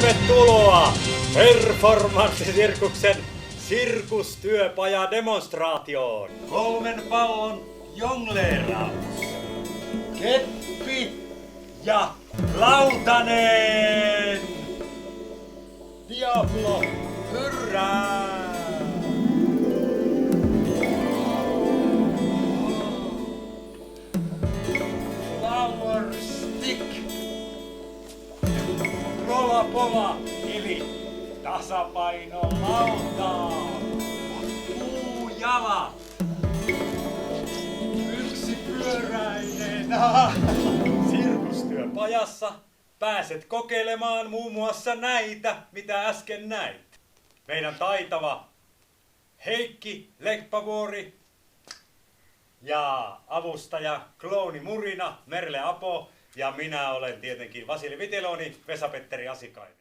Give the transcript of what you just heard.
Tervetuloa Performanssisirkuksen sirkustyöpajademonstraatioon. 3 pallon jongleeraus. Keppi ja lautanen. Diablo, hurraa! Flower stick. Rolla-pola, eli tasapaino lautaa. Puujala. Yksipyöräinen. Sirkustyöpajassa pääset kokeilemaan muun muassa näitä, mitä äsken näit. Meidän taitava Heikki Leppävuori ja avustaja klooni Murina, Merle Apo ja minä olen tietenkin Vasili Viteloni, Vesa-Petteri Asikainen.